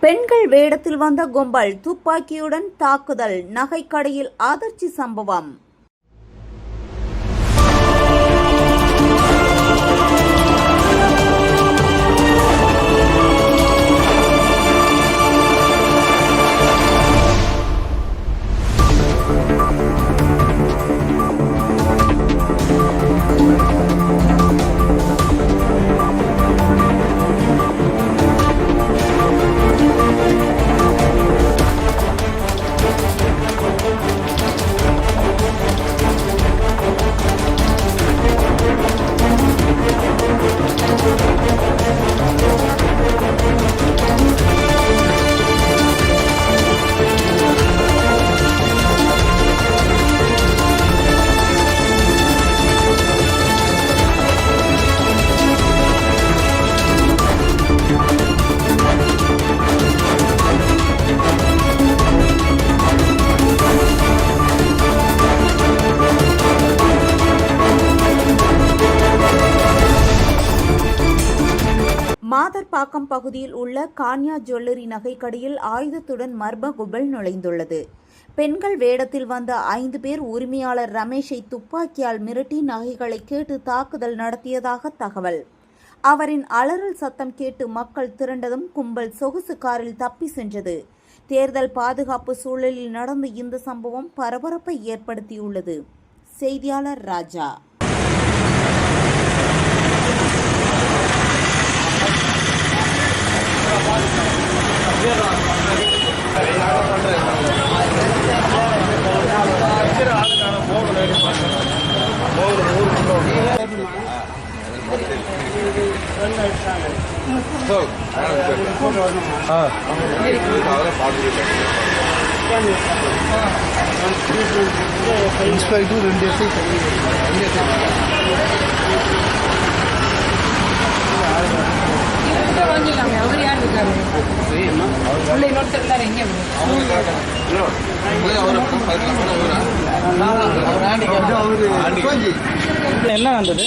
பெண்கள் வேடத்தில் வந்த கும்பல் துப்பாக்கியுடன் தாக்குதல், நகைக்கடையில் அதிர்ச்சி சம்பவம். மாதர்பாக்கம் பகுதியில் உள்ள கான்யா ஜுவல்லரி நகைக்கடையில் ஆயுதத்துடன் மர்ம கும்பல் நுழைந்துள்ளது. பெண்கள் வேடத்தில் வந்த 5 பேர் உரிமையாளர் ரமேஷை துப்பாக்கியால் மிரட்டி நகைகளை கேட்டு தாக்குதல் நடத்தியதாக தகவல். அவரின் அலறல் சத்தம் கேட்டு மக்கள் திரண்டதும் கும்பல் சொகுசு காரில் தப்பி சென்றது. தேர்தல் பாதுகாப்பு சூழலில் நடந்த இந்த சம்பவம் பரபரப்பை ஏற்படுத்தியுள்ளது. செய்தியாளர் ராஜா. என்ன வந்தது?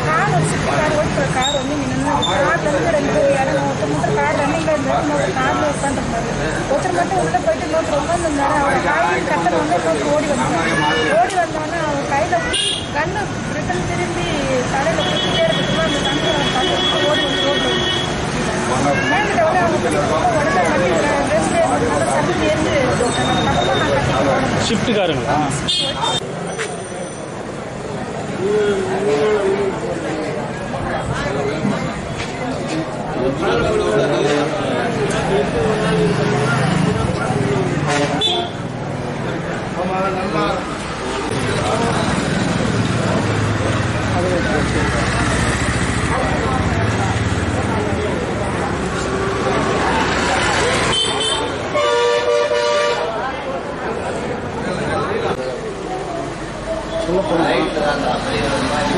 கார் வந்து கார்லேருந்து 2 பேர் யாரும் ஒருத்தர் மட்டும் கார் ரன்னிங்கில் இருந்தார், காரில் உட்காந்துருந்தாரு. ஒருத்தர் மட்டும் உள்ளே போயிட்டு இன்னொருத்தர் உட்காந்துருந்தாரு. அவர் காயின் கட்டர் வந்து இன்னொருத்தர் ஓடி வந்தோடனே அவர் கையில் கண்ணு ரிட்டன் திரும்பி தலையில் குத்திட்டே இருக்கிறதுக்கு அந்த கண்ணு ஓடி வந்து ரோட்டில் மேங்கிட்ட வந்து அவங்க உடனே வண்டி ரெஸ்ட் நல்லா சட்டி ஏற்று நான் கட்டிட்டு ஷிஃப்ட்டுக்காருங்களா?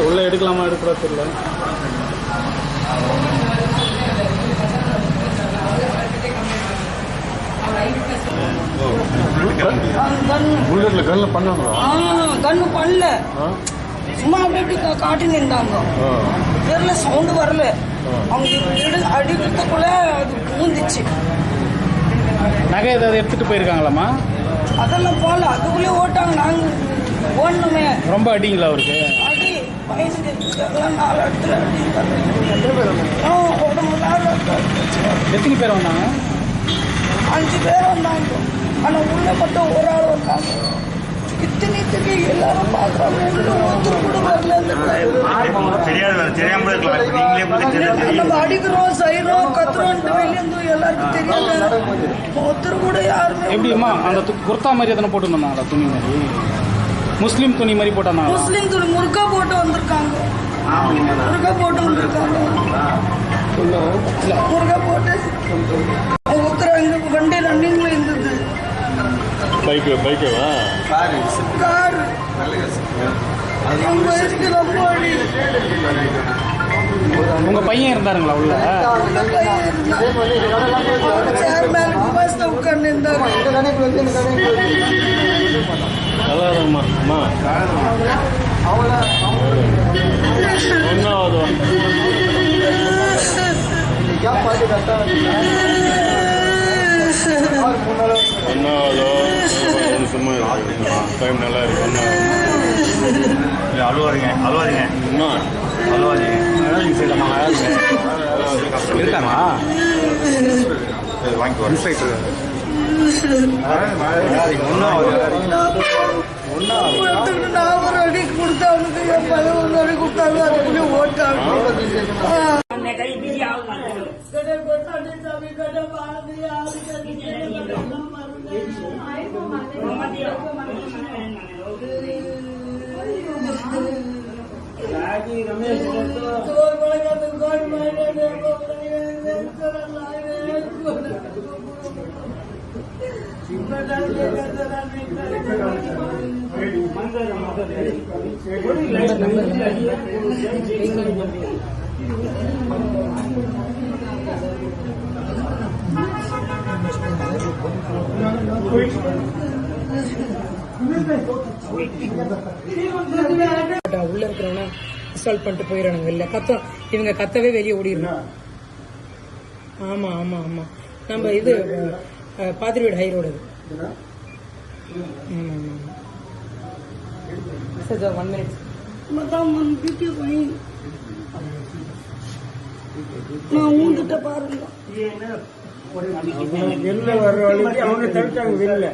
உள்ள எடுக்கலாமா எடுக்கிறா தெரியல. கண்ணு பண்ணல, சும்மா அப்படி காட்டின்னு இருந்தாங்க. தெரியல, சவுண்டு வரல. அவங்க அடிக்கிறதுக்குள்ள அது பூந்துச்சு. நகை ஏதாவது எடுத்துட்டு போயிருக்காங்களாமா? அதெல்லாம் போல, அதுக்குள்ளே ஓட்டாங்க. நாங்க ஓடணுமே. ரொம்ப அடிங்களா அவருக்கு? அடி பையனுக்கு 4 இடத்துல அடி. உடம்பு 4 எத்தனை பேர் வந்தாங்க? 5 பேர் வந்தாங்க. ஆனால் உள்ள மட்டும் ஒரு ஆள் வந்தாங்க. இத்தனைக்கு எல்லாரும் பார்க்குறாங்க. உள்ள ஒருத்தர் கூட வரல. நம்ம அடிக்கிறோம், செய்யறோம், கத்துறோம், வெளியேந்து எல்லாருக்கும் தெரியாது. ஒருத்தர் கூட யாருமே. எப்படிமா அந்த குர்தா மாதிரி எதனா போட்டு வந்தாங்களா? துணி மாதிரி, முஸ்லீம் துணி மாதிரி போட்டாங்க. முஸ்லீம் துணி முருகா போட்டு வந்திருக்காங்க. முருகா போட்டு வந்திருக்காங்க. முருகா போட்டு ஒருத்தர் அங்க வண்டி ரன்னிங்ல இருந்தது. பைக்கேவா? கார் ரொம்ப அடி. உங்க பையன் இருந்தாருங்களா உள்ள? சேர்மேன் பஸ்ல உட்கார்ந்து இருந்தாரு. நல்லா இருக்குமா? ஒன்றாவது சும்மா டைம் நல்லா இருக்கு அழுவாதீங்க இன்னும் அழுவாதீங்க இருக்காமா வாங்கிக்கோ இன்ஸ்பெக்டர் நான் ஒரு அடி கொடுத்தாங்க என் பையன் ஒரு அடி கொடுத்தாங்க அதுக்குள்ளே ஓட்டாங்க உள்ள இருக்கிறவன அசால்ட் பண்ணிட்டு போயிடறாங்க இல்ல இவங்க கத்தவே வெளியே ஓடிடணும். ஆமா ஆமா ஆமா நம்ம இது பாதிரிவீடு ஹை ரோடு சார் 1 minute நான் உங்ககிட்ட பாருங்க வெளில வர்ற வழிக்கு அவங்க தடுத்தாங்க வெளில